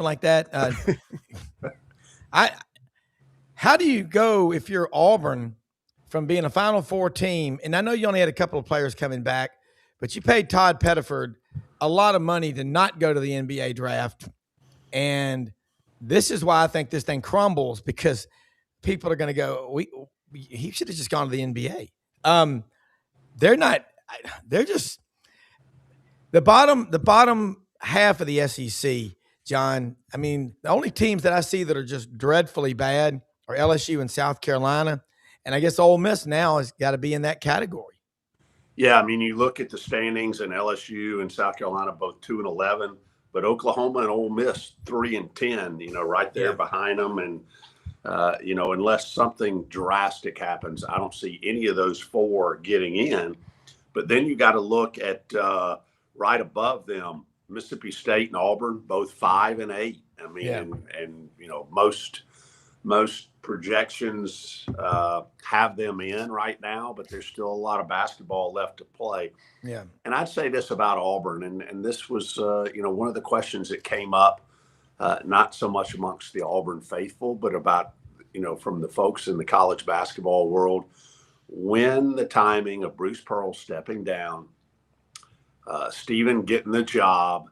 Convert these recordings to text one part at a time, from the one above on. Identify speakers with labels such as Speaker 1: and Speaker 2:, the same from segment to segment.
Speaker 1: something like that. How do you go if you're Auburn from being a Final Four team? And I know you only had a couple of players coming back, but you paid Todd Pettiford a lot of money to not go to the NBA draft. And this is why I think this thing crumbles, because people are going to go, he should have just gone to the NBA. They're not, they're just the bottom half of the SEC, John. I mean, the only teams that I see that are just dreadfully bad are LSU and South Carolina. And I guess Ole Miss now has got to be in that category.
Speaker 2: Yeah, I mean, you look at the standings, and LSU and South Carolina both 2-11, but Oklahoma and Ole Miss 3-10. Right there behind them. And unless something drastic happens, I don't see any of those four getting in. But then you got to look at right above them, Mississippi State and Auburn, both 5-8. I mean, and most projections have them in right now, but there's still a lot of basketball left to play.
Speaker 1: Yeah.
Speaker 2: And I'd say this about Auburn, and this was, one of the questions that came up, not so much amongst the Auburn faithful, but about, from the folks in the college basketball world, when the timing of Bruce Pearl stepping down, Stephen getting the job,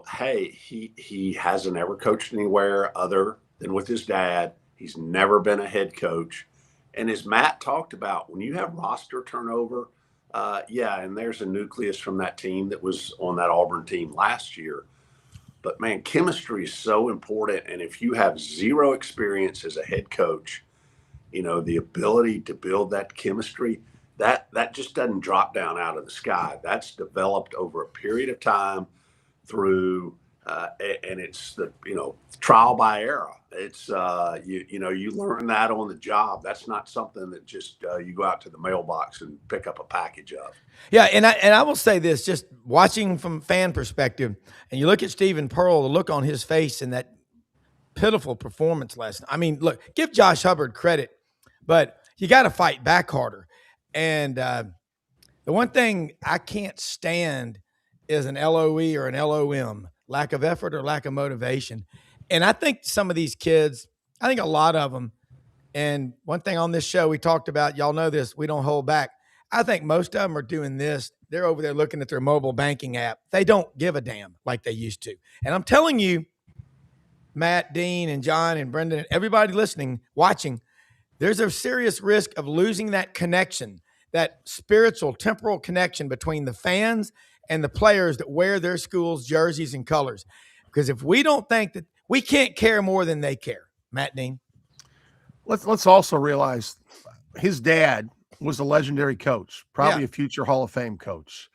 Speaker 2: hey, he hasn't ever coached anywhere other than with his dad. He's never been a head coach. And as Matt talked about, when you have roster turnover, and there's a nucleus from that team that was on that Auburn team last year. But, man, chemistry is so important. And if you have zero experience as a head coach, the ability to build that chemistry, that just doesn't drop down out of the sky. That's developed over a period of time through and it's the trial by error. It's you learn that on the job. That's not something that just you go out to the mailbox and pick up a package of.
Speaker 1: Yeah, and I will say this, just watching from fan perspective, and you look at Stephen Pearl, the look on his face in that pitiful performance last night. I mean, look, give Josh Hubbard credit, but you got to fight back harder. And the one thing I can't stand is an LOE or an LOM, lack of effort or lack of motivation. And I think some of these kids, I think a lot of them, and one thing on this show we talked about, y'all know this, we don't hold back. I think most of them are doing this. They're over there looking at their mobile banking app. They don't give a damn like they used to. And I'm telling you, Matt, Dean, and John, and Brendan, and everybody listening, watching, there's a serious risk of losing that connection, that spiritual, temporal connection between the fans and the players that wear their schools' jerseys and colors. Because if we don't think that, we can't care more than they care. Matt, Dean.
Speaker 3: Let's also realize his dad was a legendary coach, probably a future Hall of Fame coach.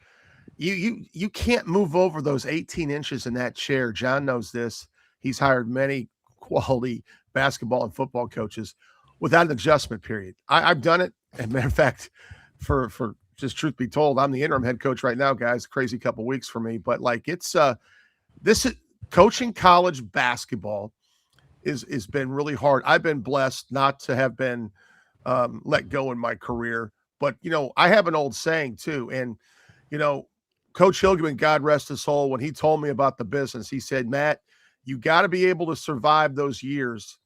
Speaker 3: You can't move over those 18 inches in that chair. John knows this. He's hired many quality basketball and football coaches without an adjustment period. I've done it. As a matter of fact, for just truth be told, I'm the interim head coach right now, guys. Crazy couple weeks for me, but this is coaching college basketball is been really hard. I've been blessed not to have been let go in my career, but I have an old saying too, and Coach Hilgeman, God rest his soul, when he told me about the business, he said, Matt, you got to be able to survive those years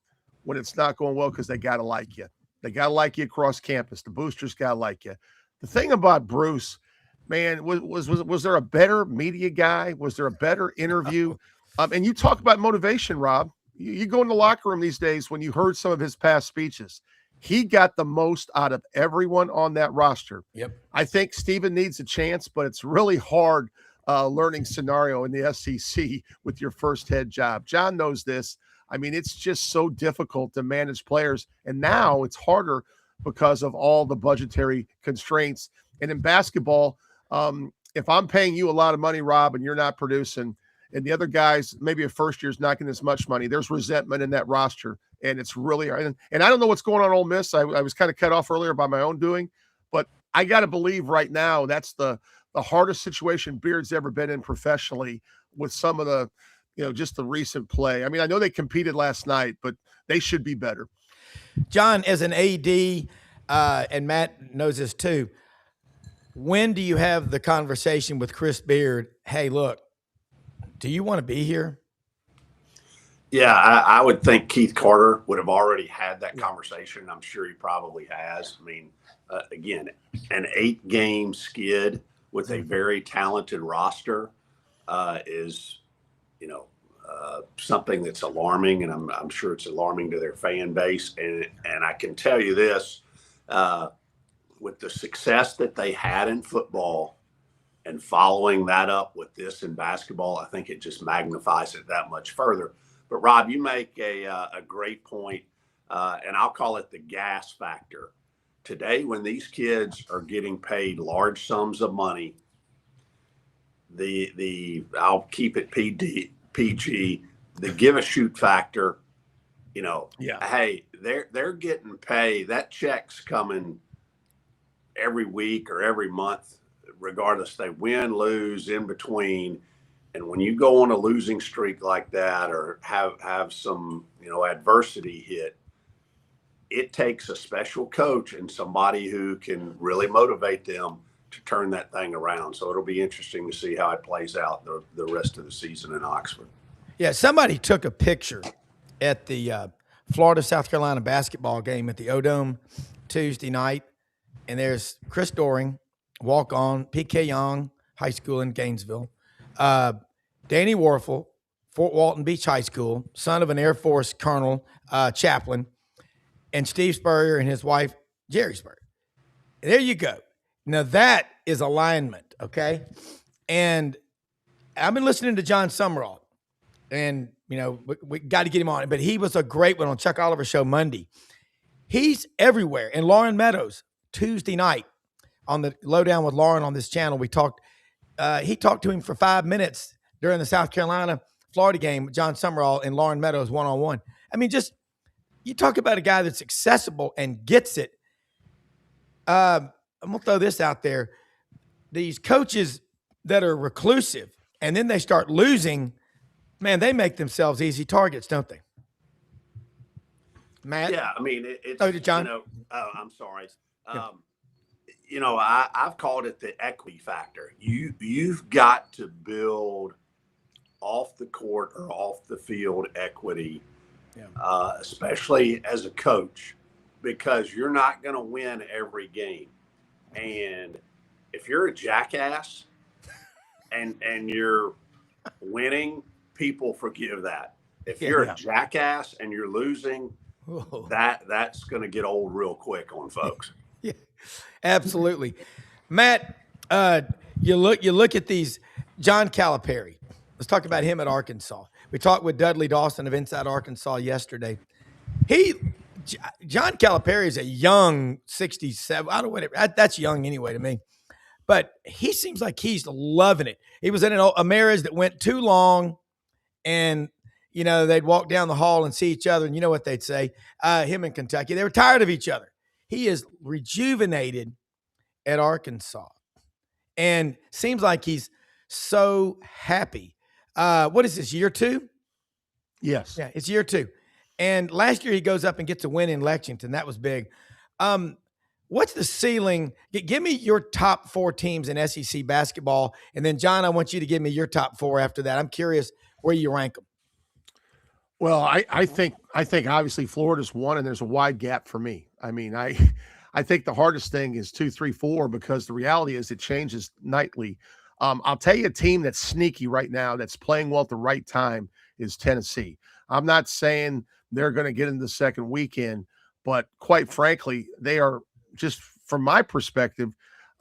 Speaker 3: when it's not going well, because they got to like you. They got to like you across campus. The boosters got to like you. The thing about Bruce, man, was there a better media guy? Was there a better interview? And you talk about motivation, Rob. You go in the locker room these days, when you heard some of his past speeches, he got the most out of everyone on that roster.
Speaker 1: Yep.
Speaker 3: I think Stephen needs a chance, but it's really hard learning scenario in the SEC with your first head job. John knows this. I mean, it's just so difficult to manage players. And now it's harder because of all the budgetary constraints. And in basketball, if I'm paying you a lot of money, Rob, and you're not producing, and the other guys, maybe a first year's not getting as much money, there's resentment in that roster. And it's really, and I don't know what's going on at Ole Miss. I was kind of cut off earlier by my own doing, but I got to believe right now that's the hardest situation Beard's ever been in professionally, with some of the, just the recent play. I mean, I know they competed last night, but they should be better.
Speaker 1: John, as an AD, and Matt knows this too, when do you have the conversation with Chris Beard? Hey, look, do you want to be here?
Speaker 2: Yeah, I would think Keith Carter would have already had that conversation. I'm sure he probably has. I mean, again, an 8-game skid with a very talented roster is, something that's alarming, and I'm sure it's alarming to their fan base. And I can tell you this, with the success that they had in football and following that up with this in basketball, I think it just magnifies it that much further. But Rob, you make a great point, and I'll call it the gas factor. Today, when these kids are getting paid large sums of money, I'll keep it PG, the give a shoot factor. Hey, they're getting paid. That check's coming every week or every month, regardless they win, lose, in between. And when you go on a losing streak like that, or have some adversity hit, it takes a special coach and somebody who can really motivate them to turn that thing around. So it'll be interesting to see how it plays out the rest of the season in Oxford.
Speaker 1: Yeah, somebody took a picture at the Florida-South Carolina basketball game at the O-Dome Tuesday night, and there's Chris Doring, walk-on, P.K. Young, high school in Gainesville, Danny Warfel, Fort Walton Beach High School, son of an Air Force colonel, chaplain, and Steve Spurrier and his wife, Jerry Spurrier. There you go. Now that is alignment, okay? And I've been listening to John Summerall, and, we got to get him on it, but he was a great one on Chuck Oliver's show Monday. He's everywhere. And Lauren Meadows, Tuesday night, on the Lowdown with Lauren on this channel, he talked to him for 5 minutes during the South Carolina-Florida game with John Summerall and Lauren Meadows one-on-one. I mean, just you talk about a guy that's accessible and gets it. I'm going to throw this out there. These coaches that are reclusive and then they start losing, man, they make themselves easy targets, don't they? Matt?
Speaker 2: Yeah, I mean, it's,
Speaker 1: John?
Speaker 2: I'm sorry.
Speaker 1: Yeah.
Speaker 2: I've called it the equity factor. You've got to build off the court or off the field equity, especially as a coach, because you're not going to win every game. And if you're a jackass and you're winning, people forgive that. If you're a jackass and you're losing, that's going to get old real quick on folks.
Speaker 1: Yeah, absolutely. Matt, you look at these. John Calipari. Let's talk about him at Arkansas. We talked with Dudley Dawson of Inside Arkansas yesterday. John Calipari is a young 67. I don't know whatever. That's young anyway to me. But he seems like he's loving it. He was in a marriage that went too long, and they'd walk down the hall and see each other, and you know what they'd say? Him in Kentucky, they were tired of each other. He is rejuvenated at Arkansas, and seems like he's so happy. What is this, year 2?
Speaker 3: Yes.
Speaker 1: Yeah, it's year 2. And last year he goes up and gets a win in Lexington. That was big. What's the ceiling? Give me your top 4 teams in SEC basketball. And then, John, I want you to give me your top 4 after that. I'm curious where you rank them.
Speaker 3: Well, I think obviously Florida's 1, and there's a wide gap for me. I mean, I think the hardest thing is 2, 3, 4, because the reality is it changes nightly. I'll tell you a team that's sneaky right now, that's playing well at the right time, is Tennessee. I'm not saying they're going to get into the second weekend, but quite frankly, they are, just from my perspective,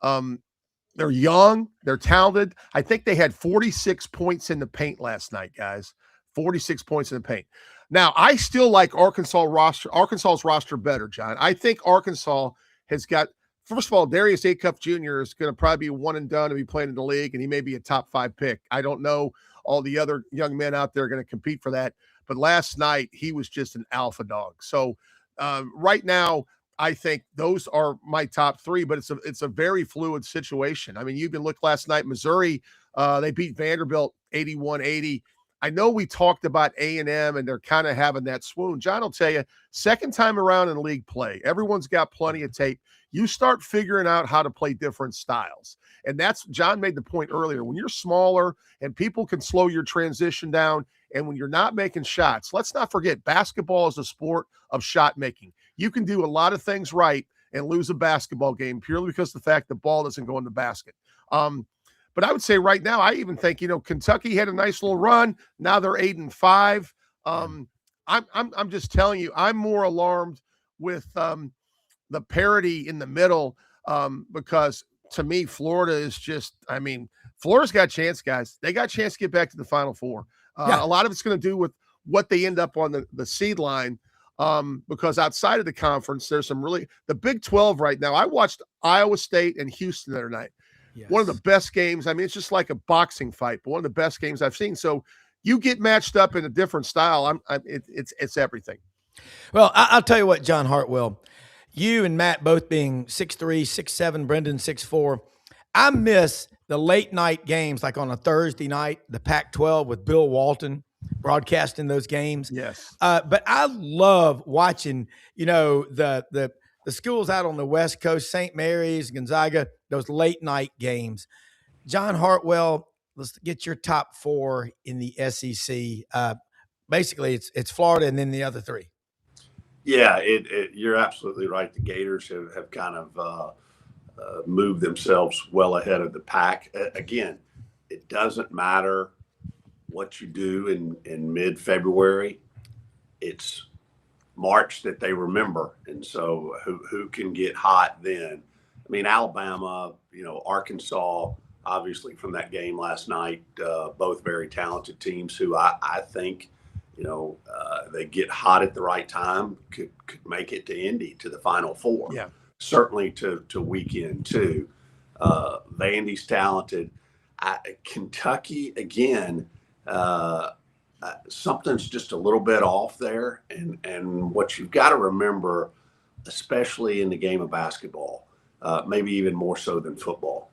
Speaker 3: they're young, they're talented. I think they had 46 points in the paint last night, guys. 46 points in the paint. Now, I still like Arkansas's roster better, John. I think Arkansas has got, first of all, Darius Acuff Jr. is going to probably be one and done to be playing in the league, and he may be a top 5 pick. I don't know all the other young men out there are going to compete for that. But last night, he was just an alpha dog. So right now, I think those are my top 3, but it's a very fluid situation. I mean, you can look last night, Missouri, they beat Vanderbilt 81-80. I know we talked about A&M, and they're kind of having that swoon. John will tell you, second time around in league play, everyone's got plenty of tape. You start figuring out how to play different styles. And that's, John made the point earlier, when you're smaller and people can slow your transition down, And when you're not making shots, let's not forget basketball is a sport of shot making. You can do a lot of things right and lose a basketball game purely because of the fact the ball doesn't go in the basket. But I would say right now, I even think, Kentucky had a nice little run. Now they're 8-5. I'm just telling you, I'm more alarmed with the parity in the middle because to me, Florida is just, Florida's got a chance, guys. They got a chance to get back to the Final Four. A lot of it's going to do with what they end up on the seed line because outside of the conference, there's some really – the Big 12 right now. I watched Iowa State and Houston the other night. Yes. One of the best games. It's just like a boxing fight, but one of the best games I've seen. So you get matched up in a different style. It's everything.
Speaker 1: Well, I'll tell you what, John Hartwell, you and Matt both being 6'3", 6'7", Brendan 6'4", I miss the late night games like on a Thursday night, the Pac-12 with Bill Walton broadcasting those games.
Speaker 3: Yes.
Speaker 1: But I love watching, the schools out on the West Coast, St. Mary's, Gonzaga, those late night games. John Hartwell, let's get your top four in the SEC. Basically, it's Florida and then the other three.
Speaker 2: Yeah, you're absolutely right. The Gators have kind of moved themselves well ahead of the pack. Again, it doesn't matter what you do in mid-February. It's March that they remember. And so who can get hot then? Alabama, Arkansas, obviously from that game last night, both very talented teams who I think, they get hot at the right time, could make it to Indy, to the Final Four.
Speaker 3: Yeah.
Speaker 2: Certainly to weekend too. Vandy's talented. Kentucky, again, something's just a little bit off there. And what you've got to remember, especially in the game of basketball, maybe even more so than football,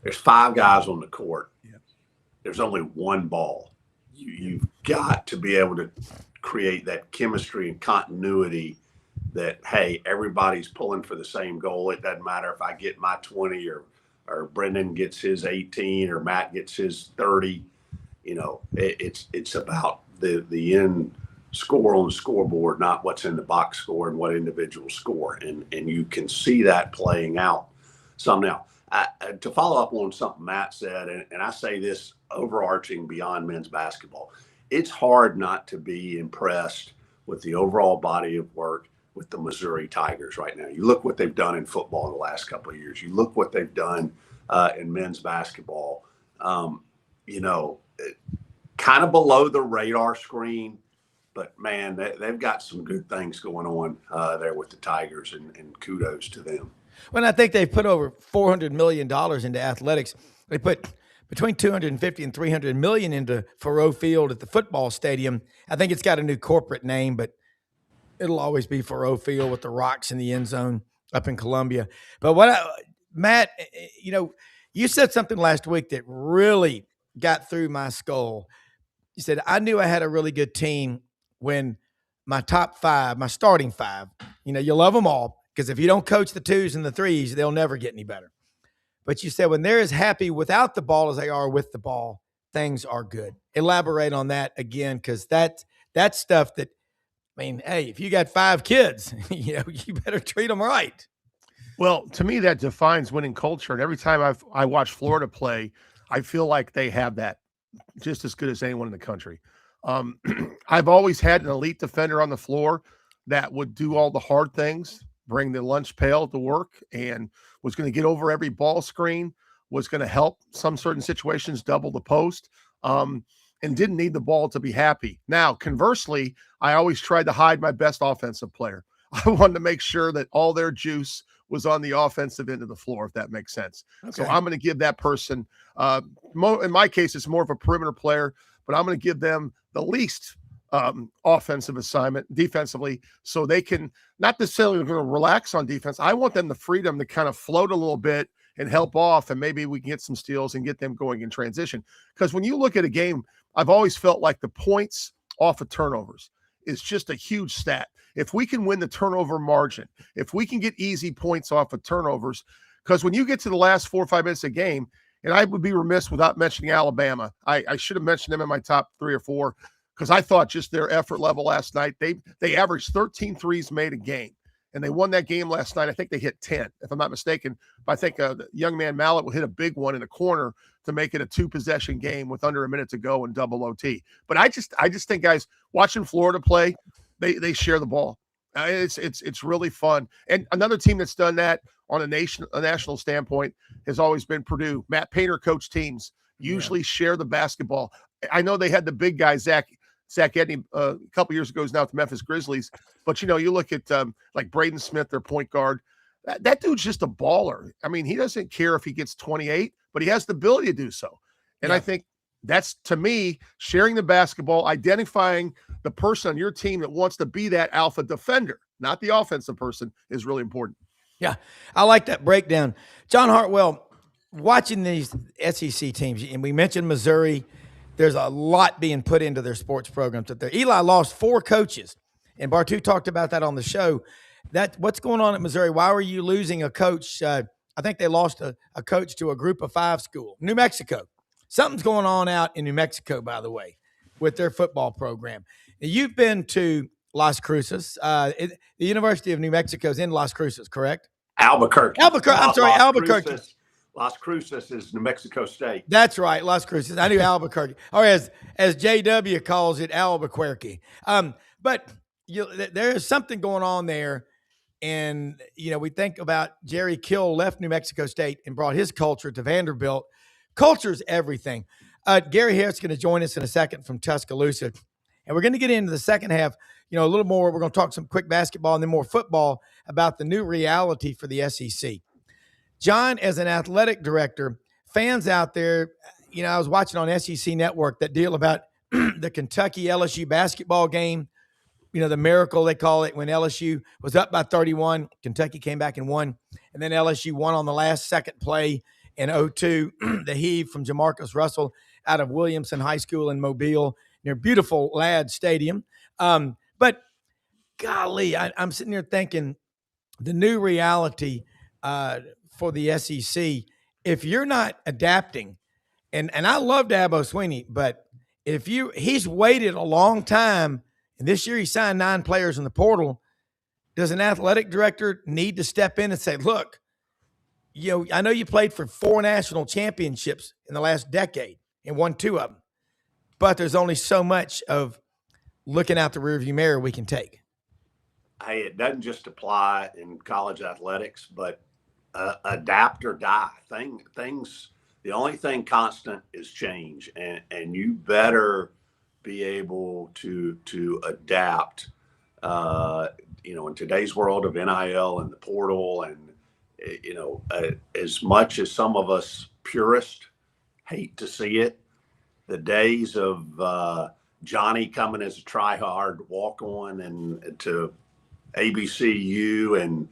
Speaker 2: there's 5 guys on the court.
Speaker 3: Yeah.
Speaker 2: There's only one ball. You've got to be able to create that chemistry and continuity that, hey, everybody's pulling for the same goal. It doesn't matter if I get my 20 or Brendan gets his 18 or Matt gets his 30. It's about the end score on the scoreboard, not what's in the box score and what individuals score. And you can see that playing out some now. To follow up on something Matt said, and I say this overarching beyond men's basketball, it's hard not to be impressed with the overall body of work with the Missouri Tigers right now. You look what they've done in football in the last couple of years. You look what they've done in men's basketball. Kind of below the radar screen, but man, they've got some good things going on there with the Tigers, and kudos to them.
Speaker 1: Well, I think they've put over $400 million into athletics. They put between $250 and $300 million into Faurot Field at the football stadium. I think it's got a new corporate name, but it'll always be Faurot Field with the rocks in the end zone up in Columbia. But Matt, you said something last week that really got through my skull. You said, I knew I had a really good team when my top 5, my starting 5, you love them all, because if you don't coach the 2s and the 3s, they'll never get any better. But you said when they're as happy without the ball as they are with the ball, things are good. Elaborate on that again, because that's stuff that, hey, if you got 5 kids, you better treat them right.
Speaker 3: Well, to me, that defines winning culture. And every time I watch Florida play, I feel like they have that just as good as anyone in the country. I've always had an elite defender on the floor that would do all the hard things, bring the lunch pail to work, and was going to get over every ball screen, was going to help some certain situations double the post, and didn't need the ball to be happy. Now, conversely, I always tried to hide my best offensive player. I wanted to make sure that all their juice was on the offensive end of the floor, if that makes sense. Okay. So I'm going to give that person, in my case, it's more of a perimeter player, but I'm going to give them the least offensive assignment defensively, so they can not necessarily going to relax on defense. I want them the freedom to kind of float a little bit and help off, and maybe we can get some steals and get them going in transition. Because when you look at a game, I've always felt like the points off of turnovers is just a huge stat. If we can win the turnover margin, if we can get easy points off of turnovers, because when you get to the last 4 or 5 minutes of the game, and I would be remiss without mentioning Alabama. I should have mentioned them in my top 3 or 4, because I thought just their effort level last night, they averaged 13 threes made a game. And they won that game last night. I think they hit 10, if I'm not mistaken. But I think the young man Mallet will hit a big one in the corner to make it a 2-possession game with under a minute to go in double OT. But I just think, guys, watching Florida play, they share the ball. It's really fun. And another team that's done that on a national standpoint has always been Purdue. Matt Painter coached teams usually share the basketball. I know they had the big guy Zach Edney a couple years ago. Is now with the Memphis Grizzlies. But, you look at like Braden Smith, their point guard. That dude's just a baller. I mean, he doesn't care if he gets 28, but he has the ability to do so. And I think that's, to me, sharing the basketball, identifying the person on your team that wants to be that alpha defender, not the offensive person, is really important.
Speaker 1: Yeah, I like that breakdown. John Hartwell, watching these SEC teams, and we mentioned Missouri, there's a lot being put into their sports programs up there. Eli lost 4 coaches, and Bartu talked about that on the show. What's going on at Missouri? Why were you losing a coach? I think they lost a coach to a group of 5 school. New Mexico. Something's going on out in New Mexico, by the way, with their football program. Now, you've been to Las Cruces. The University of New Mexico is in Las Cruces, correct?
Speaker 2: Albuquerque.
Speaker 1: Albuquerque.
Speaker 2: Las Cruces is New Mexico State.
Speaker 1: That's right, Las Cruces. I knew Albuquerque, or as JW calls it, Albuquerque. But there's something going on there. And, we think about Jerry Kill left New Mexico State and brought his culture to Vanderbilt. Culture's everything. Gary Harris is going to join us in a second from Tuscaloosa. And we're going to get into the second half, a little more. We're going to talk some quick basketball and then more football about the new reality for the SEC. John, as an athletic director, fans out there, I was watching on SEC Network that deal about the Kentucky LSU basketball game. The miracle, they call it, when LSU was up by 31, Kentucky came back and won. And then LSU won on the last second play in 0-2, the heave from Jamarcus Russell out of Williamson High School in Mobile, near beautiful Ladd Stadium. But golly, I'm sitting here thinking the new reality for the SEC, if you're not adapting, and I love Dabo Swinney, but he's waited a long time, and this year he signed 9 players in the portal. Does an athletic director need to step in and say, look, I know you played for 4 national championships in the last decade and won 2 of them, but there's only so much of looking out the rearview mirror we can take.
Speaker 2: Hey, it doesn't just apply in college athletics, but adapt or die. Things. The only thing constant is change, and you better be able to adapt. In today's world of NIL and the portal, and as much as some of us purists hate to see it, the days of Johnny coming as a try-hard walk-on and to ABCU and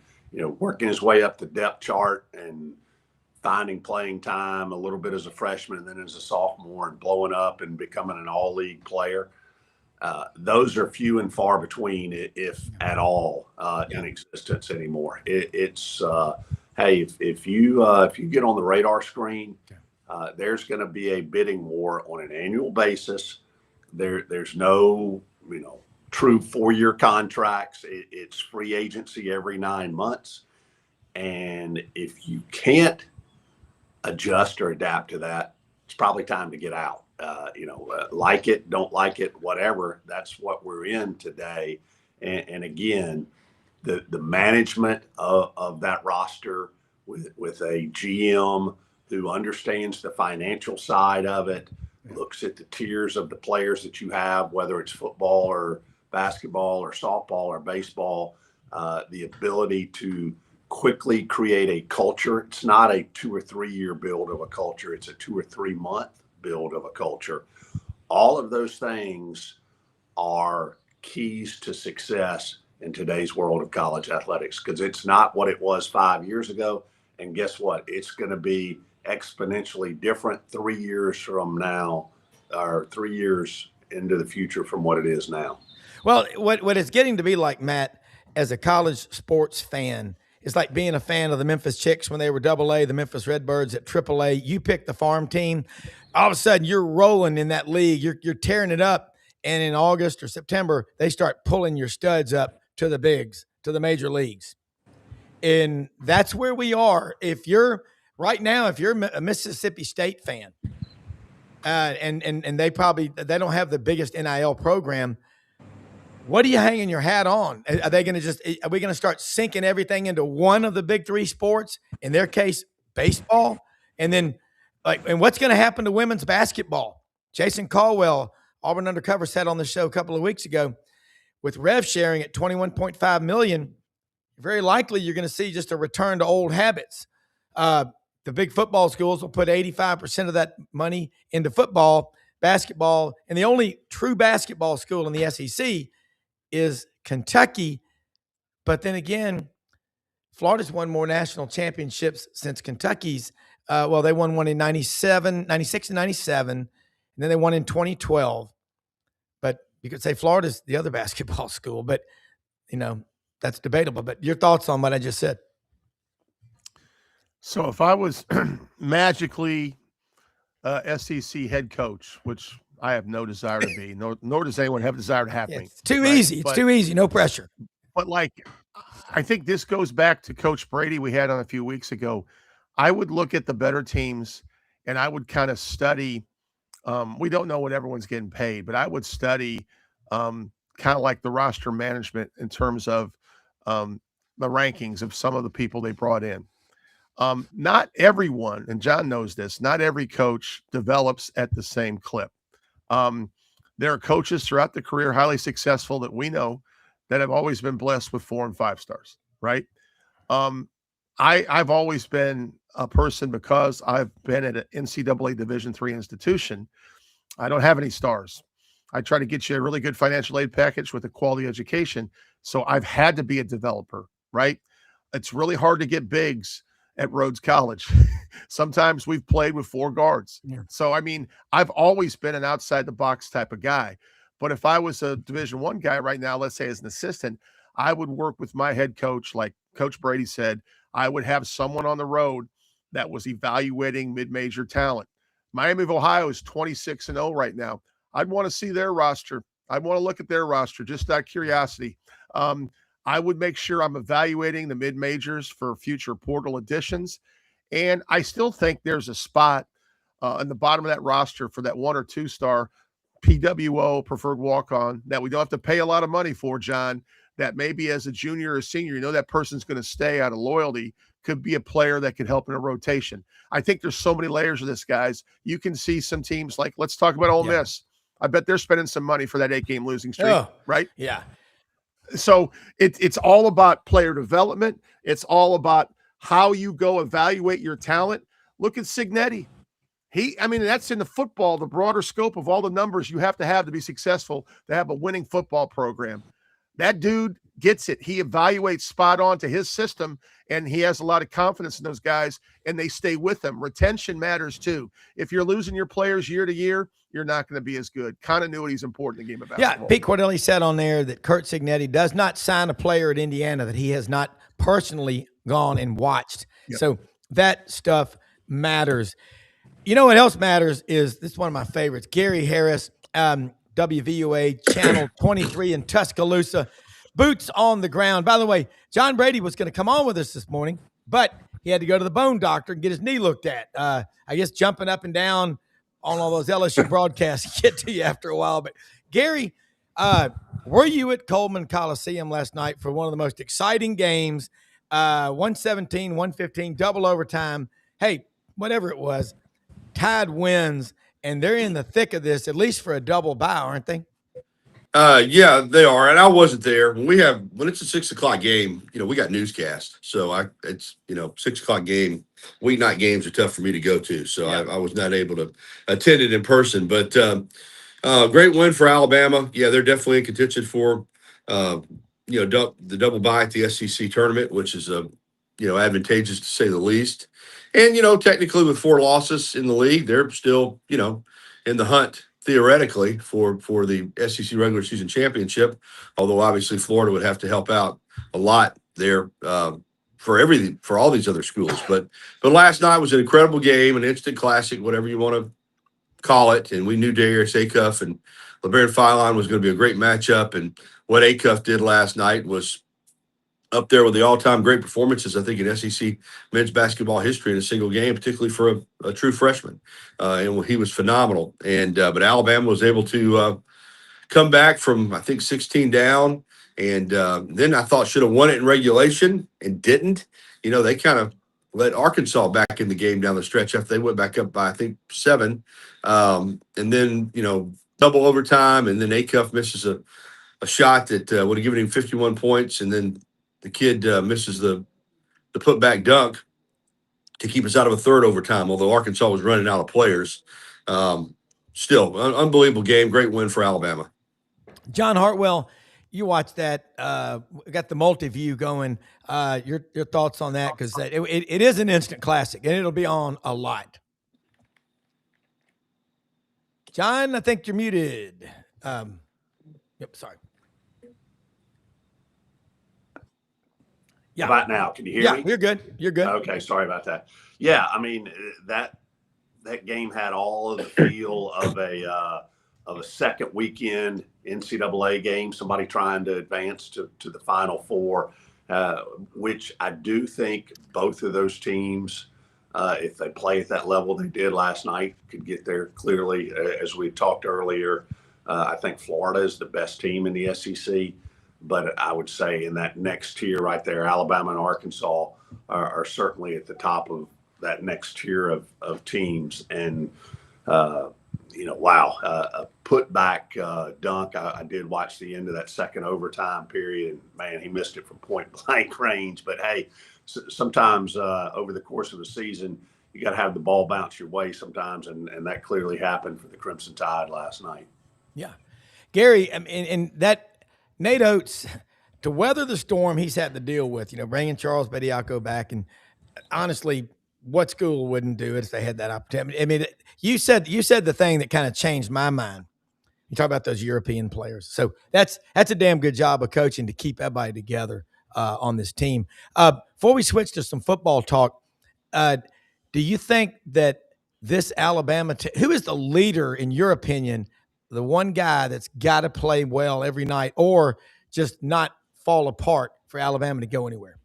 Speaker 2: working his way up the depth chart and finding playing time a little bit as a freshman and then as a sophomore and blowing up and becoming an all-league player. Those are few and far between, if at all, in existence anymore. It's hey, if you get on the radar screen, there's going to be a bidding war on an annual basis. There's no true 4-year contracts. It's free agency every 9 months, and if you can't adjust or adapt to that, it's probably time to get out. Like it, don't like it, whatever. That's what we're in today. And again, the management of that roster with a GM who understands the financial side of it, looks at the tiers of the players that you have, whether it's football or basketball or softball or baseball, the ability to quickly create a culture. It's not a 2 or 3 year build of a culture. It's a 2 or 3 month build of a culture. All of those things are keys to success in today's world of college athletics, because it's not what it was 5 years ago. And guess what? It's going to be exponentially different 3 years from now, or 3 years into the future from what it is now.
Speaker 1: Well, what it's getting to be like, Matt, as a college sports fan, it's like being a fan of the Memphis Chicks when they were AA, the Memphis Redbirds at AAA. You pick the farm team. All of a sudden, you're rolling in that league. You're tearing it up. and in August or September, they start pulling your studs up to the bigs, to the major leagues. And that's where we are. If you're a Mississippi State fan, and they don't have the biggest NIL program, what are you hanging your hat on? Are we going to start sinking everything into one of the big three sports? In their case, baseball. And then and what's going to happen to women's basketball? Jason Caldwell, Auburn Undercover, said on the show a couple of weeks ago, with rev sharing at $21.5 million, very likely you're going to see just a return to old habits. The big football schools will put 85% of that money into football, basketball, and the only true basketball school in the SEC is Kentucky. But then again, Florida's won more national championships since Kentucky's. They won one in 96 and 97, and then they won in 2012. But you could say Florida's the other basketball school, but, that's debatable. But your thoughts on what I just said?
Speaker 3: So if I was magically SEC head coach, which I have no desire to be, nor does anyone have a desire to have me.
Speaker 1: It's too easy. It's too easy. No pressure.
Speaker 3: But I think this goes back to Coach Brady we had on a few weeks ago. I would look at the better teams and I would kind of study. We don't know what everyone's getting paid, but I would study kind of like the roster management in terms of the rankings of some of the people they brought in. Not everyone, and John knows this, not every coach develops at the same clip. There are coaches throughout the career, highly successful, that we know that have always been blessed with 4 and 5 stars, right? I've always been a person, because I've been at an NCAA Division III institution, I don't have any stars. I try to get you a really good financial aid package with a quality education. So I've had to be a developer, right? It's really hard to get bigs at Rhodes College. Sometimes we've played with 4 guards. Yeah. So, I've always been an outside the box type of guy. But if I was a Division I guy right now, let's say as an assistant, I would work with my head coach, like Coach Brady said. I would have someone on the road that was evaluating mid-major talent. Miami of Ohio is 26-0 right now. I'd want to see their roster. I'd want to look at their roster just out of curiosity. I would make sure I'm evaluating the mid-majors for future portal additions. And I still think there's a spot in the bottom of that roster for that 1 or 2 star PWO, preferred walk-on, that we don't have to pay a lot of money for, John, that maybe as a junior or senior, that person's going to stay out of loyalty, could be a player that could help in a rotation. I think there's so many layers of this, guys. You can see some teams like, let's talk about Ole Miss. I bet they're spending some money for that 8-game losing streak, right?
Speaker 1: Yeah.
Speaker 3: So it's all about player development. It's all about how you go evaluate your talent. Look at Signetti. That's in the football, the broader scope of all the numbers you have to be successful to have a winning football program. That dude gets it. He evaluates spot on to his system, and he has a lot of confidence in those guys, and they stay with him. Retention matters too. If you're losing your players year to year, you're not going to be as good. Continuity is important in the game of basketball.
Speaker 1: Yeah, Pete Cordelli said on there that Kurt Signetti does not sign a player at Indiana that he has not personally gone and watched. Yep. So that stuff matters. You know what else matters is, this is one of my favorites, Gary Harris, WVUA Channel 23 in Tuscaloosa, boots on the ground. By the way, John Brady was going to come on with us this morning, but he had to go to the bone doctor and get his knee looked at. I guess jumping up and down on all those LSU broadcasts get to you after a while. But Gary, were you at Coleman Coliseum last night for one of the most exciting games? 117, 115, double overtime. Hey, whatever it was, Tide wins, and they're in the thick of this, at least for a double bye, aren't they?
Speaker 4: Yeah, they are. And I wasn't there. When it's a 6:00 game, we got newscast. So it's 6:00 game, weeknight games are tough for me to go to. So yeah. I was not able to attend it in person, but great win for Alabama. Yeah, they're definitely in contention for, the double bye at the SEC tournament, which is, advantageous to say the least. And, technically with 4 losses in the league, they're still, in the hunt theoretically for the SEC regular season championship, although obviously Florida would have to help out a lot there for all these other schools. But last night was an incredible game, an instant classic, whatever you want to call it. And we knew Darius Acuff and LeBaron Philon was going to be a great matchup. And what Acuff did last night was up there with the all-time great performances, I think, in SEC men's basketball history in a single game, particularly for a true freshman. And he was phenomenal. And but Alabama was able to come back from, I think, 16 down. And then I thought should have won it in regulation and didn't. They kind of let Arkansas back in the game down the stretch after they went back up by, I think, 7. And then, double overtime. And then Acuff misses a shot that would have given him 51 points. And then the kid misses the putback dunk to keep us out of a third overtime, although Arkansas was running out of players. Still, unbelievable game. Great win for Alabama.
Speaker 1: John Hartwell, you watched that. Got the multi-view going. Your thoughts on that? Because it is an instant classic, and it'll be on a lot. John, I think you're muted. Yep, sorry.
Speaker 2: Yeah. About now, can you hear me?
Speaker 1: Yeah, you're good. You're good.
Speaker 2: Okay, sorry about that. Yeah, I mean that game had all of the feel of a second weekend NCAA game, somebody trying to advance to the Final Four, which I do think both of those teams, if they play at that level they did last night, could get there clearly. As we talked earlier, I think Florida is the best team in the SEC. But I would say in that next tier right there, Alabama and Arkansas are certainly at the top of that next tier of teams. And, wow, a putback dunk. I did watch the end of that second overtime period. And, man, he missed it from point blank range. But, hey, sometimes over the course of a season, you got to have the ball bounce your way sometimes. And that clearly happened for the Crimson Tide last night.
Speaker 1: Yeah. Gary, and that – Nate Oates, to weather the storm he's had to deal with, bringing Charles Bediako back, and honestly, what school wouldn't do it if they had that opportunity? I mean, you said the thing that kind of changed my mind. You talk about those European players, so that's a damn good job of coaching to keep everybody together on this team. Before we switch to some football talk, do you think that this Alabama who is the leader in your opinion? The one guy that's got to play well every night or just not fall apart for Alabama to go anywhere?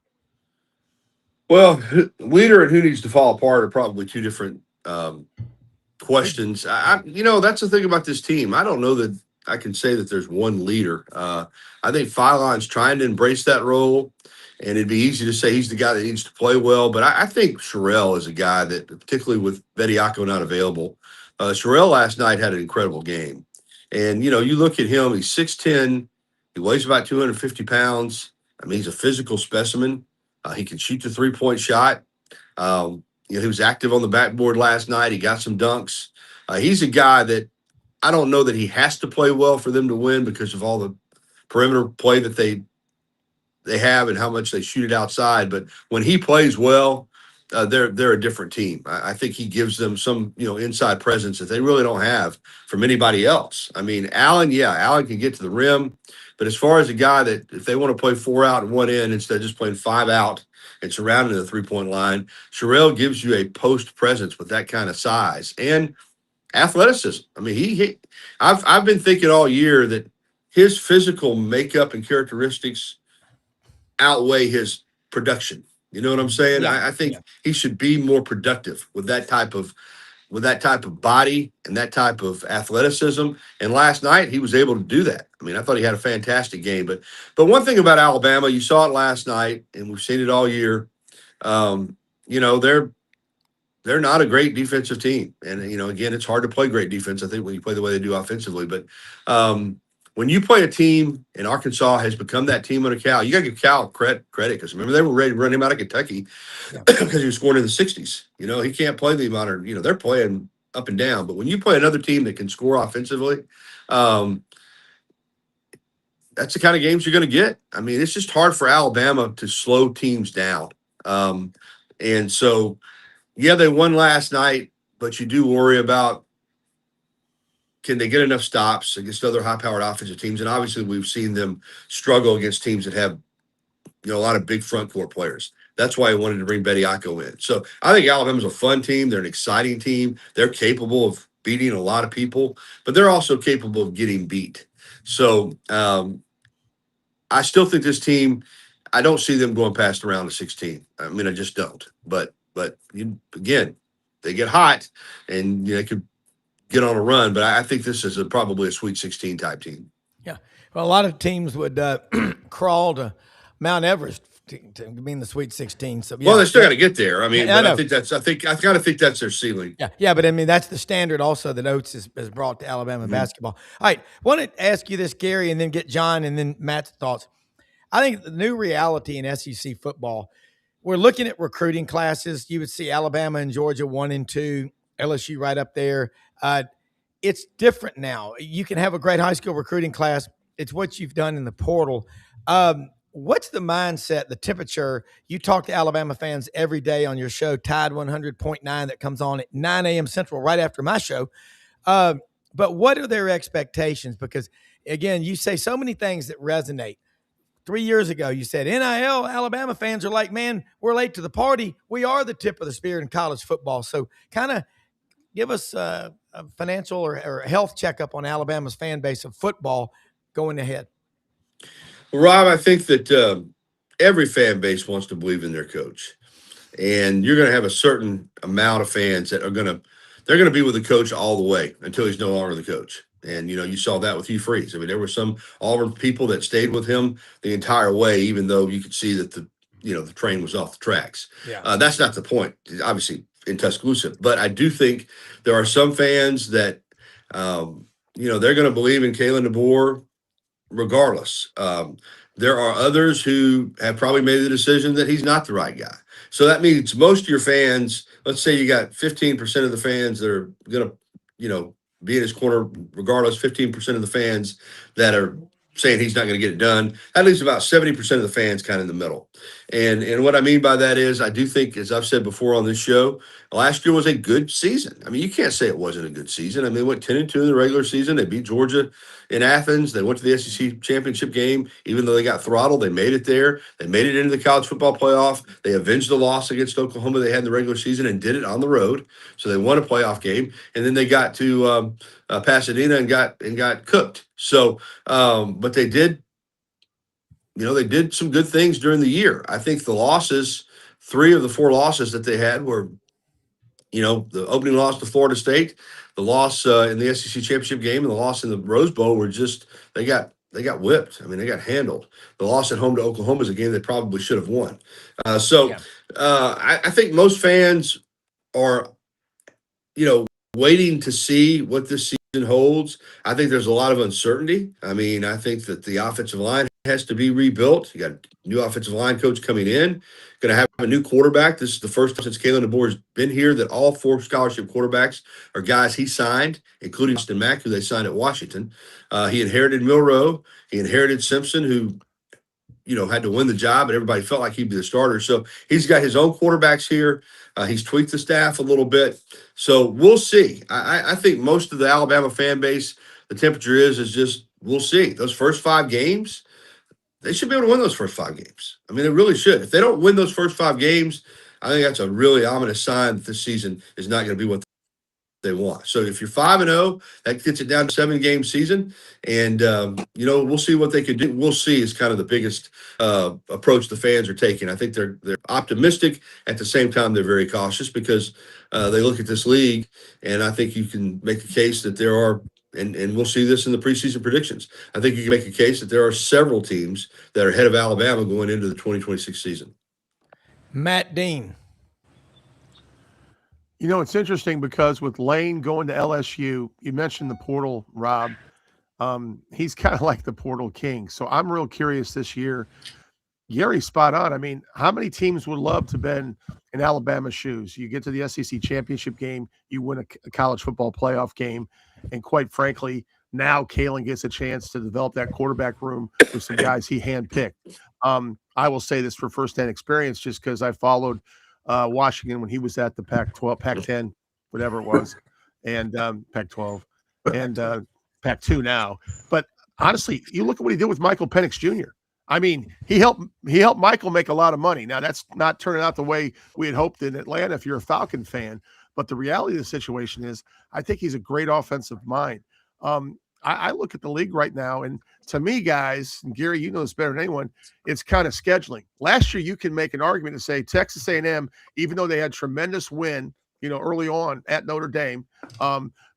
Speaker 4: Well, leader and who needs to fall apart are probably two different questions. That's the thing about this team. I don't know that I can say that there's one leader. I think Philon's trying to embrace that role, and it'd be easy to say he's the guy that needs to play well. But I think Sherrell is a guy that, particularly with Bediako not available, Sherrell last night had an incredible game. And, you look at him, he's 6'10", he weighs about 250 pounds. I mean, he's a physical specimen. He can shoot the three-point shot. He was active on the backboard last night. He got some dunks. He's a guy that I don't know that he has to play well for them to win because of all the perimeter play that they have and how much they shoot it outside. But when he plays well, they're a different team. I think he gives them some, inside presence that they really don't have from anybody else. I mean, Allen can get to the rim, but as far as a guy that if they want to play 4 out and 1 in instead of just playing 5 out and surrounding the 3-point line, Sherrell gives you a post presence with that kind of size and athleticism. I mean, I've been thinking all year that his physical makeup and characteristics outweigh his production. You know what I'm saying?
Speaker 1: Yeah.
Speaker 4: I think he should be more productive with that type of body and that type of athleticism. And last night he was able to do that. I mean, I thought he had a fantastic game. But one thing about Alabama, you saw it last night, and we've seen it all year. They're not a great defensive team, and again, it's hard to play great defense. I think when you play the way they do offensively, but when you play a team, and Arkansas has become that team under Cal, you got to give Cal credit because remember they were ready to run him out of Kentucky because he was scoring in the 60s. He can't play the amount of they're playing up and down, but when you play another team that can score offensively, that's the kind of games you're going to get. I mean, it's just hard for Alabama to slow teams down, and so they won last night, but you do worry about. Can they get enough stops against other high-powered offensive teams? And obviously, we've seen them struggle against teams that have, a lot of big front court players. That's why I wanted to bring Bediako in. So I think Alabama's a fun team. They're an exciting team. They're capable of beating a lot of people, but they're also capable of getting beat. So I still think this team, I don't see them going past the round of 16. I mean, I just don't. But again, they get hot and they could get on a run. But I think this is probably a Sweet 16 type team.
Speaker 1: Yeah. Well, a lot of teams would crawl to Mount Everest to be in the Sweet 16. So yeah,
Speaker 4: well, they still got to get there. I mean,
Speaker 1: Yeah, I
Speaker 4: but
Speaker 1: know.
Speaker 4: I kind of think that's their ceiling.
Speaker 1: Yeah, but I mean that's the standard also that Oates has brought to Alabama basketball. All right, want to ask you this, Gary, and then get John and then Matt's thoughts. I think the new reality in SEC football, we're looking at recruiting classes. You would see Alabama and Georgia 1 and 2, LSU right up there. It's different now. You can have a great high school recruiting class. It's what you've done in the portal. What's the mindset, the temperature? You talk to Alabama fans every day on your show, Tide 100.9, that comes on at 9 a.m. Central right after my show. But what are their expectations? Because, again, you say so many things that resonate. 3 years ago, you said, NIL, Alabama fans are like, man, we're late to the party. We are the tip of the spear in college football. So kind of give us a financial or health checkup on Alabama's fan base of football going ahead.
Speaker 4: Rob, I think that every fan base wants to believe in their coach, and you're going to have a certain amount of fans that they're going to be with the coach all the way until he's no longer the coach. And you saw that with Hugh Freeze. I mean, there were some Auburn people that stayed with him the entire way, even though you could see that the train was off the tracks.
Speaker 1: Yeah.
Speaker 4: That's not the point, obviously, in Tuscaloosa. But I do think there are some fans that they're going to believe in Kalen DeBoer regardless. There are others who have probably made the decision that he's not the right guy. So that means most of your fans, let's say you got 15% of the fans that are going to, be in his corner regardless, 15% of the fans that are saying he's not going to get it done. That leaves about 70% of the fans kind of in the middle. And what I mean by that is I do think, as I've said before on this show, last year was a good season. I mean, you can't say it wasn't a good season. I mean, they went 10-2 in the regular season. They beat Georgia in Athens. They went to the SEC championship game. Even though they got throttled, they made it there. They made it into the college football playoff. They avenged the loss against Oklahoma they had in the regular season and did it on the road. So they won a playoff game. And then they got to Pasadena and got cooked. So, but they did, they did some good things during the year. I think the losses, 3 of the 4 losses that they had were, the opening loss to Florida State, the loss in the SEC championship game, and the loss in the Rose Bowl were just they got whipped. I mean, they got handled. The loss at home to Oklahoma is a game they probably should have won. I think most fans are, waiting to see what this season holds. I think there's a lot of uncertainty. I mean, I think that the offensive line has to be rebuilt. You got a new offensive line coach coming in, going to have a new quarterback. This is the first time since Kalen DeBoer has been here that all 4 scholarship quarterbacks are guys he signed, including Austin Mack, who they signed at Washington. He inherited Milroe. He inherited Simpson, who had to win the job, and everybody felt like he'd be the starter. So he's got his own quarterbacks here. He's tweaked the staff a little bit. So we'll see. I think most of the Alabama fan base, the temperature is just we'll see. Those first 5 games, they should be able to win those first 5 games. I mean, they really should. If they don't win those first 5 games, I think that's a really ominous sign that this season is not going to be what they want. So if you're 5-0, that gets it down to 7-game season, and we'll see what they can do. We'll see is kind of the biggest approach the fans are taking. I think they're optimistic. At the same time, they're very cautious because they look at this league, and I think you can make a case that there are, and we'll see this in the preseason predictions. I think you can make a case that there are several teams that are ahead of Alabama going into the 2026 season.
Speaker 1: Matt Dean.
Speaker 3: It's interesting because with Lane going to LSU, you mentioned the portal, Rob. He's kind of like the portal king. So I'm real curious this year. Gary's spot on. I mean, how many teams would love to be in Alabama's shoes? You get to the SEC championship game, you win a college football playoff game, and quite frankly, now Kalen gets a chance to develop that quarterback room with some guys he handpicked. I will say this for firsthand experience, just because I followed Washington when he was at the Pac-12, Pac-10, whatever it was, and Pac-12, and Pac-2 now. But honestly, you look at what he did with Michael Penix Jr. I mean, he helped Michael make a lot of money. Now, that's not turning out the way we had hoped in Atlanta if you're a Falcon fan. But the reality of the situation is, I think he's a great offensive mind. I look at the league right now, and to me, guys, and Gary, you know this better than anyone, it's kind of scheduling. Last year, you can make an argument to say Texas A&M, even though they had tremendous win, early on at Notre Dame,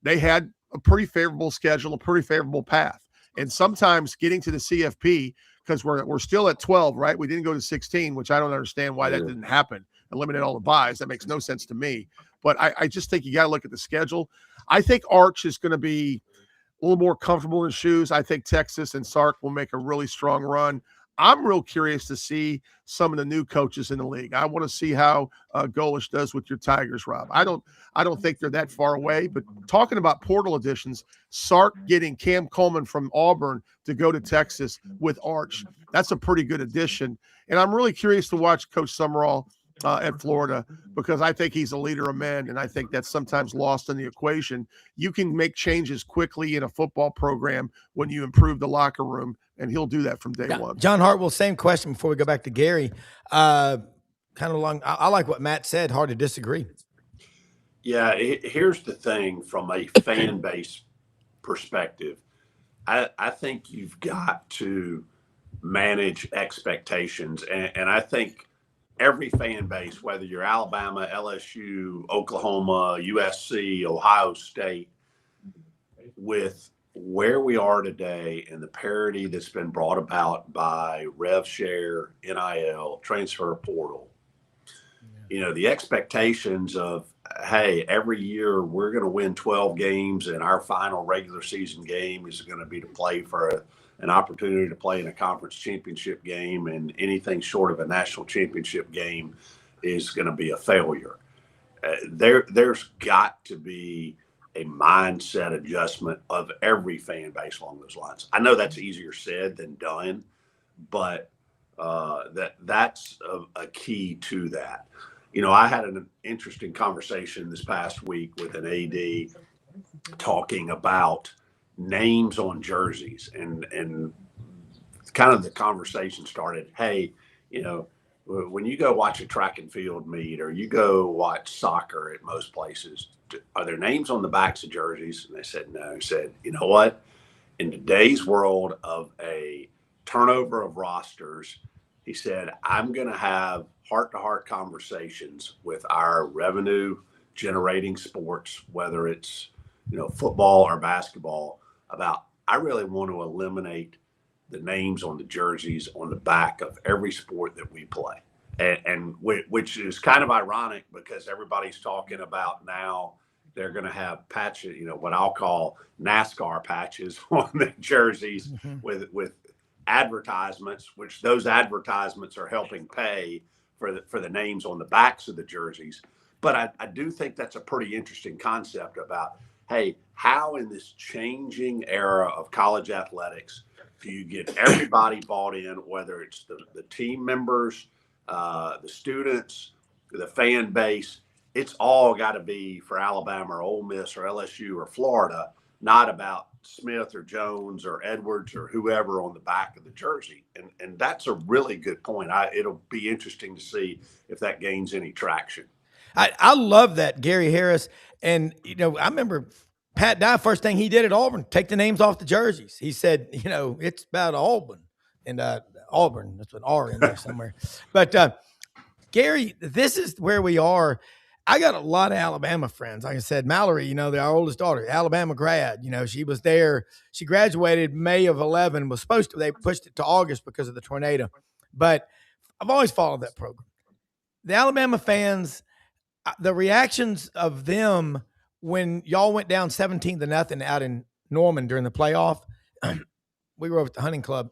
Speaker 3: they had a pretty favorable schedule, a pretty favorable path. And sometimes getting to the CFP, because we're still at 12, right? We didn't go to 16, which I don't understand why that didn't happen. Eliminate all the buys. That makes no sense to me. But I just think you got to look at the schedule. I think Arch is going to be a little more comfortable in shoes. I think Texas and Sark will make a really strong run. I'm real curious to see some of the new coaches in the league. I want to see how Golish does with your Tigers, Rob. I don't think they're that far away. But talking about portal additions, Sark getting Cam Coleman from Auburn to go to Texas with Arch, that's a pretty good addition. And I'm really curious to watch Coach Summerall at Florida, because I think he's a leader of men, and I think that's sometimes lost in the equation. You can make changes quickly in a football program when you improve the locker room, and he'll do that from day one.
Speaker 1: John Hartwell, same question before we go back to Gary. Kind of along, I like what Matt said. Hard to disagree.
Speaker 2: Yeah, here's the thing from a fan base perspective. I think you've got to manage expectations, and I think every fan base, whether you're Alabama, LSU, Oklahoma, USC, Ohio State, with where we are today and the parity that's been brought about by rev share, NIL, transfer portal, the expectations of, hey, every year we're going to win 12 games and our final regular season game is going to be to play for an opportunity to play in a conference championship game, and anything short of a national championship game is going to be a failure. There's got to be a mindset adjustment of every fan base along those lines. I know that's easier said than done, but that's a key to that. I had an interesting conversation this past week with an AD talking about names on jerseys, and kind of the conversation started, hey, when you go watch a track and field meet, or you go watch soccer at most places, are there names on the backs of jerseys? And they said no. He said, you know what, in today's world of a turnover of rosters, he said, I'm going to have heart-to-heart conversations with our revenue generating sports, whether it's football or basketball, about, I really want to eliminate the names on the jerseys on the back of every sport that we play. And which is kind of ironic, because everybody's talking about now they're going to have patches, what I'll call NASCAR patches on the jerseys with advertisements, which those advertisements are helping pay for the names on the backs of the jerseys. But I do think that's a pretty interesting concept about, hey, how in this changing era of college athletics do you get everybody bought in, whether it's the team members, the students, the fan base? It's all got to be for Alabama or Ole Miss or LSU or Florida, not about Smith or Jones or Edwards or whoever on the back of the jersey. And that's a really good point. It'll be interesting to see if that gains any traction.
Speaker 1: I love that, Gary Harris. And, I remember Pat Dye, first thing he did at Auburn, take the names off the jerseys. He said, it's about Auburn. And Auburn, that's an R in there somewhere. But, Gary, this is where we are. I got a lot of Alabama friends. Like I said, Mallory, our oldest daughter, Alabama grad, she was there. She graduated May of 11, was supposed to, they pushed it to August because of the tornado. But I've always followed that program. The Alabama fans, the reactions of them when y'all went down 17-0 out in Norman during the playoff, we were over at the hunting club.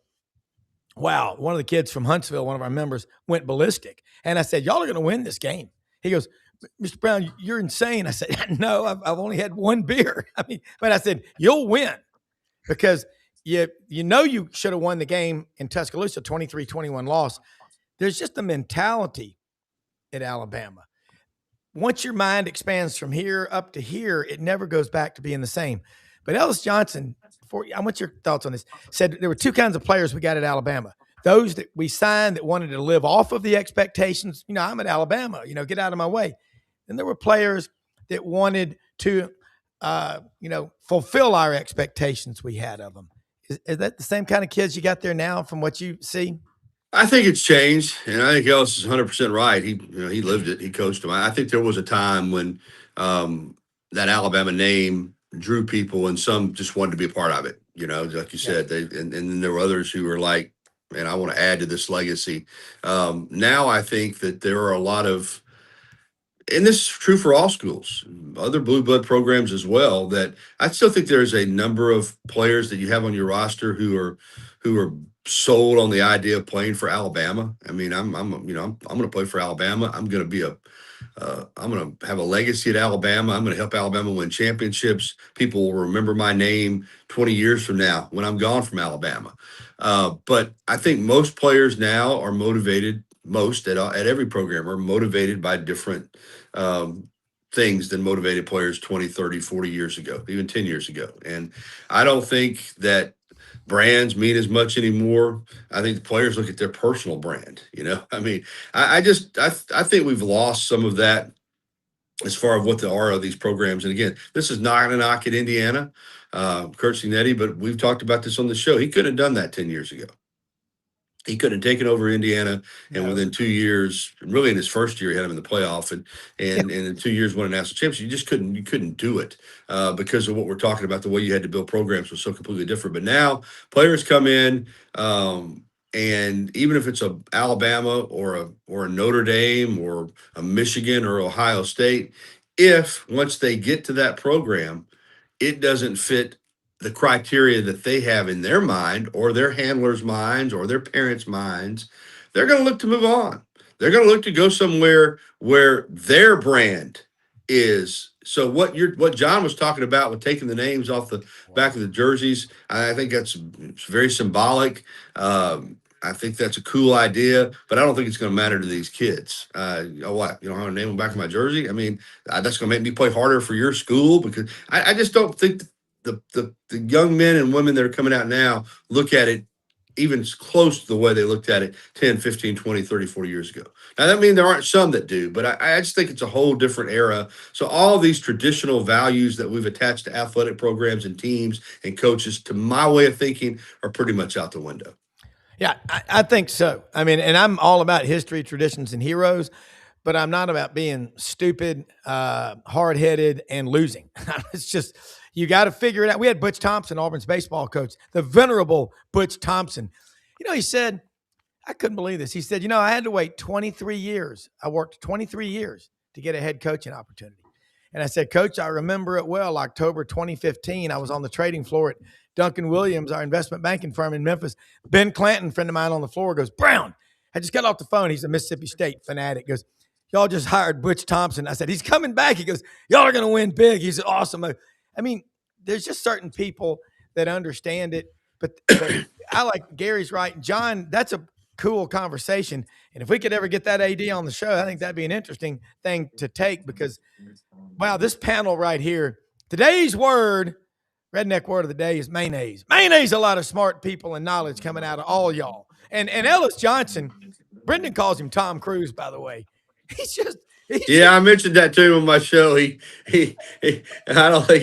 Speaker 1: Wow. One of the kids from Huntsville, one of our members, went ballistic. And I said, y'all are going to win this game. He goes, Mr. Brown, you're insane. I said, no, I've only had one beer. But I said, you'll win, because you should have won the game in Tuscaloosa, 23-21 loss. There's just a mentality at Alabama. Once your mind expands from here up to here, it never goes back to being the same. But Ellis Johnson, I want your thoughts on this, said there were two kinds of players we got at Alabama. Those that we signed that wanted to live off of the expectations. I'm at Alabama, get out of my way. And there were players that wanted to, fulfill our expectations we had of them. Is that the same kind of kids you got there now from what you see?
Speaker 4: I think it's changed, and I think Ellis is 100% right. He lived it. He coached them. I think there was a time when that Alabama name drew people, and some just wanted to be a part of it. Like you said, and then there were others who were like, "Man, I want to add to this legacy." Now I think that there are a lot of, and this is true for all schools, other blue blood programs as well, that I still think there's a number of players that you have on your roster who are sold on the idea of playing for Alabama. I mean, I'm going to play for Alabama. I'm going to have a legacy at Alabama. I'm going to help Alabama win championships. People will remember my name 20 years from now when I'm gone from Alabama. But I think most players now are motivated. Most at every program are motivated by different things than motivated players 20, 30, 40 years ago, even 10 years ago. And I don't think that brands mean as much anymore. I think the players look at their personal brand. I mean, I think we've lost some of that as far as what the are of these programs. And again, this is not a knock at Indiana, Kurt Signetti, but we've talked about this on the show. He couldn't have done that 10 years ago. He could have taken over Indiana, and within 2 years, really in his first year, he had him in the playoff, and in 2 years won a national championship. You couldn't do it because of what we're talking about. The way you had to build programs was so completely different. But now players come in, and even if it's a Alabama or a Notre Dame or a Michigan or Ohio State, if once they get to that program, it doesn't fit the criteria that they have in their mind or their handlers' minds or their parents' minds, they're going to look to move on. They're going to look to go somewhere where their brand is. So what John was talking about with taking the names off the back of the jerseys, I think it's very symbolic. I think that's a cool idea, but I don't think it's going to matter to these kids. What? You don't have a name on the back of my jersey? I mean, that's going to make me play harder for your school because I just don't think the young men and women that are coming out now look at it even close to the way they looked at it 10, 15, 20, 30, 40 years ago. Now, that means there aren't some that do, but I just think it's a whole different era. So all these traditional values that we've attached to athletic programs and teams and coaches, to my way of thinking, are pretty much out the window.
Speaker 1: Yeah, I think so. I mean, and I'm all about history, traditions, and heroes, but I'm not about being stupid, hard-headed, and losing. It's just, you got to figure it out. We had Butch Thompson, Auburn's baseball coach, the venerable Butch Thompson. He said, I couldn't believe this. He said, I had to wait 23 years. I worked 23 years to get a head coaching opportunity. And I said, Coach, I remember it well. October 2015, I was on the trading floor at Duncan Williams, our investment banking firm in Memphis. Ben Clanton, friend of mine on the floor, goes, Brown, I just got off the phone. He's a Mississippi State fanatic. Goes, y'all just hired Butch Thompson. I said, he's coming back. He goes, y'all are going to win big. He said, awesome. I mean, there's just certain people that understand it. But I like Gary's right. John, that's a cool conversation. And if we could ever get that AD on the show, I think that'd be an interesting thing to take because, wow, this panel right here, today's word, redneck word of the day is mayonnaise. Mayonnaise, a lot of smart people and knowledge coming out of all y'all. And Ellis Johnson, Brendan calls him Tom Cruise, by the way.
Speaker 4: I mentioned that to him on my show. He I don't think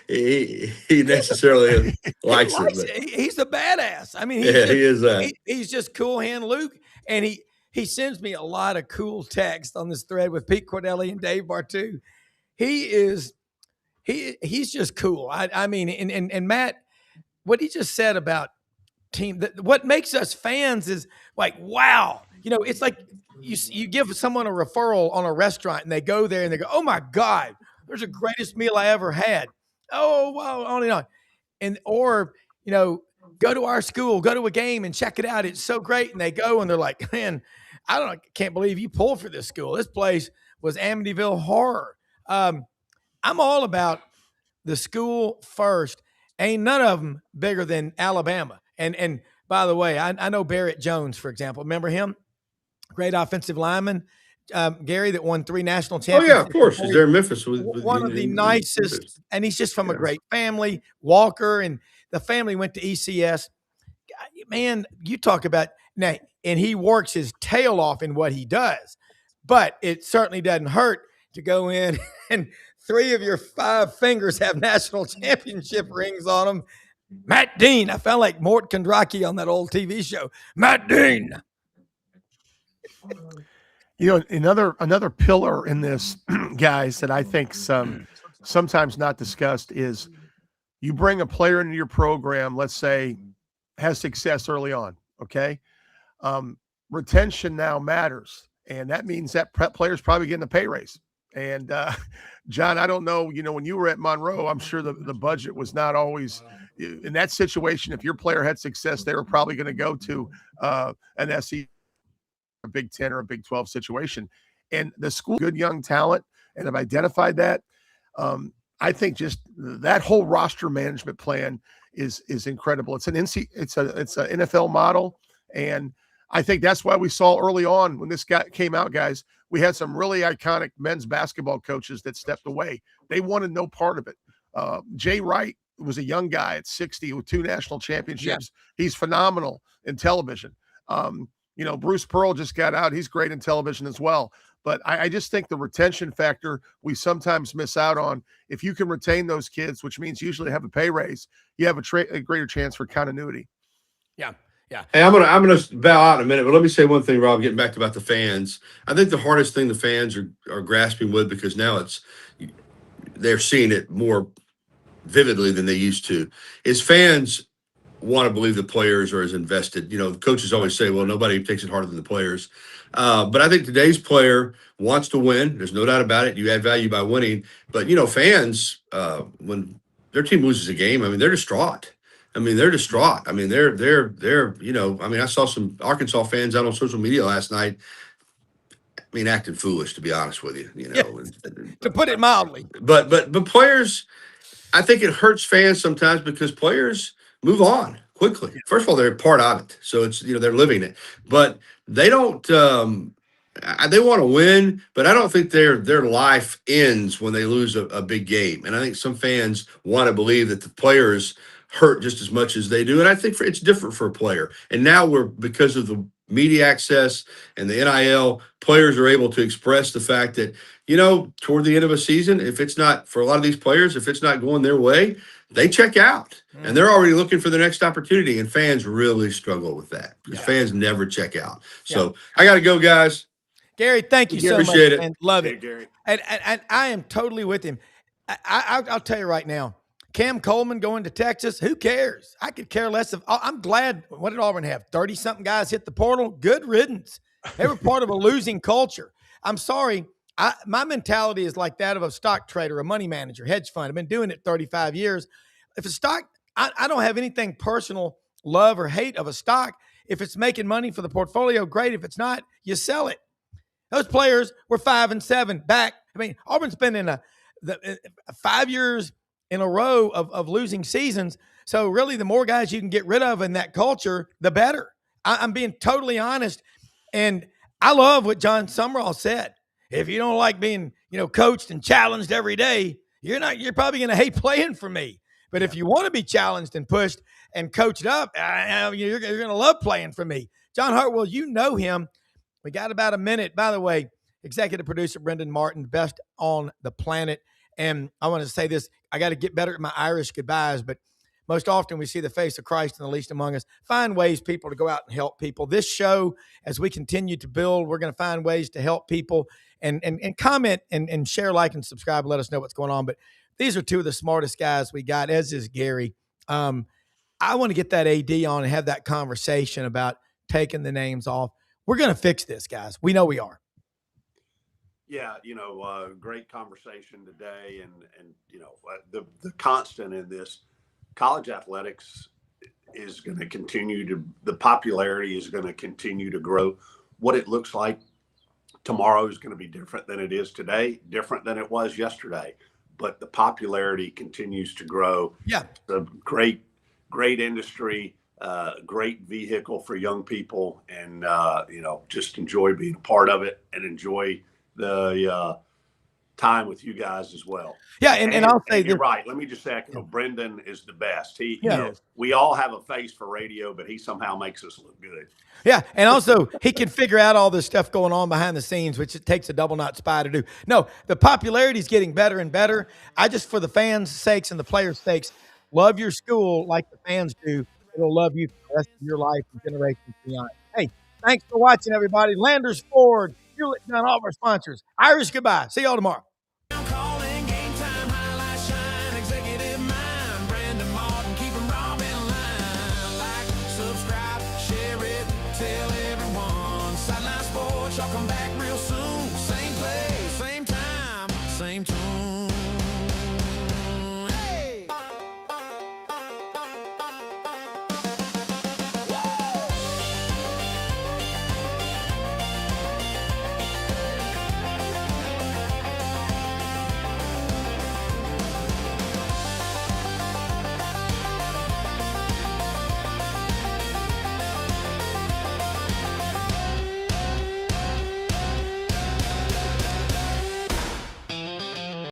Speaker 4: he necessarily likes it.
Speaker 1: He's a badass. I mean,
Speaker 4: he is.
Speaker 1: He's just cool hand Luke, and he sends me a lot of cool text on this thread with Pete Cordelli and Dave Bartu. He's just cool. I mean, and Matt, what he just said about team, what makes us fans is like, wow, it's like you give someone a referral on a restaurant and they go there and they go, oh my God, there's the greatest meal I ever had. Oh, wow, on and on. And, or, go to our school, go to a game and check it out. It's so great. And they go and they're like, man, I can't believe you pulled for this school. This place was Amityville horror. I'm all about the school first. Ain't none of them bigger than Alabama. And by the way, I know Barrett Jones, for example. Remember him? Great offensive lineman, Gary, that won 3 national championships.
Speaker 4: Oh, yeah, of course. He's there in Memphis.
Speaker 1: One of the nicest, and he's just from a great family. Walker and the family went to ECS. Man, you talk about now, and he works his tail off in what he does, but it certainly doesn't hurt to go in and 3 of your 5 fingers have national championship rings on them. Matt Dean. I felt like Mort Kondraki on that old TV show. Matt Dean.
Speaker 3: Another pillar in this, guys, that I think sometimes not discussed is you bring a player into your program, let's say, has success early on, okay? Retention now matters, and that means that player's probably getting a pay raise. And John, I don't know, when you were at Monroe, I'm sure the budget was not always in that situation. If your player had success, they were probably going to go to an SEC, a Big 10 or a Big 12 situation. And the school, good young talent, and have identified that. I think just that whole roster management plan is incredible. It's an NFL model, and I think that's why we saw early on when this guy came out, guys, we had some really iconic men's basketball coaches that stepped away. They wanted no part of it. Jay Wright was a young guy at 60 with 2 national championships. Yeah. He's phenomenal in television. Bruce Pearl just got out. He's great in television as well. But I just think the retention factor we sometimes miss out on. If you can retain those kids, which means usually have a pay raise, you have a greater chance for continuity.
Speaker 1: Yeah. Yeah.
Speaker 4: Hey, I'm gonna bow out in a minute, but let me say one thing, Rob. Getting back about the fans, I think the hardest thing the fans are grasping with, because now they're seeing it more vividly than they used to, is fans want to believe the players are as invested. The coaches always say, well, nobody takes it harder than the players. But I think today's player wants to win. There's no doubt about it. You add value by winning. But, fans, when their team loses a game, they're distraught. They're distraught. I saw some Arkansas fans out on social media last night, acting foolish, to be honest with you,
Speaker 1: Yeah, to put it mildly.
Speaker 4: But players, I think it hurts fans sometimes because players move on quickly. First of all, they're part of it. So it's, they're living it, but they don't, they want to win, but I don't think their life ends when they lose a big game. And I think some fans want to believe that the players hurt just as much as they do. And I think it's different for a player. And now because of the media access and the NIL, players are able to express the fact that, toward the end of a season, if it's not, for a lot of these players, if it's not going their way, they check out and they're already looking for the next opportunity. And fans really struggle with that because fans never check out. So I got to go, guys.
Speaker 1: Gary, thank you so much.
Speaker 4: Appreciate it.
Speaker 1: And love it.
Speaker 2: Gary.
Speaker 1: And I am totally with him. I'll tell you right now, Cam Coleman going to Texas, who cares? I could care less. I'm glad. What did Auburn have? 30-something guys hit the portal. Good riddance. They were part of a losing culture. I'm sorry. My mentality is like that of a stock trader, a money manager, hedge fund. I've been doing it 35 years. If a stock, I don't have anything personal, love or hate of a stock. If it's making money for the portfolio, great. If it's not, you sell it. Those players were 5-7 back. Auburn's been in 5 years in a row of losing seasons. So really, the more guys you can get rid of in that culture, the better. I'm being totally honest. And I love what John Summerall said. If you don't like being, coached and challenged every day, you're probably going to hate playing for me. But if you want to be challenged and pushed and coached up, you're going to love playing for me. John Hartwell, you know him. We got about a minute. By the way, executive producer Brendan Martin, best on the planet. And I want to say this, I got to get better at my Irish goodbyes, but most often we see the face of Christ in the least among us. Find ways, people, to go out and help people. This show, as we continue to build, we're going to find ways to help people and comment and share, like, and subscribe and let us know what's going on. But these are two of the smartest guys we got, as is Gary. I want to get that AD on and have that conversation about taking the names off. We're going to fix this, guys. We know we are.
Speaker 2: Yeah, great conversation today, and the constant in this, college athletics is going to continue the popularity is going to continue to grow. What it looks like tomorrow is going to be different than it is today, different than it was yesterday, but the popularity continues to grow.
Speaker 1: Yeah,
Speaker 2: the great industry, great vehicle for young people, and just enjoy being a part of it and enjoy the time with you guys as well.
Speaker 1: Yeah, and I'll say
Speaker 2: you're
Speaker 1: this.
Speaker 2: right. Let me just echo. Brendan is the best. He,
Speaker 1: Yeah.
Speaker 2: you know, we all have a face for radio, but he somehow makes us look good.
Speaker 1: Yeah, and also he can figure out all this stuff going on behind the scenes, which it takes a double knot spy to do. No, the popularity is getting better and better. I just, for the fans' sakes and the players' sakes, love your school like the fans do. It'll love you for the rest of your life and generations beyond. Hey, thanks for watching, everybody. Landers Ford, Hewlett Dunn, all of our sponsors. Irish, goodbye. See y'all tomorrow.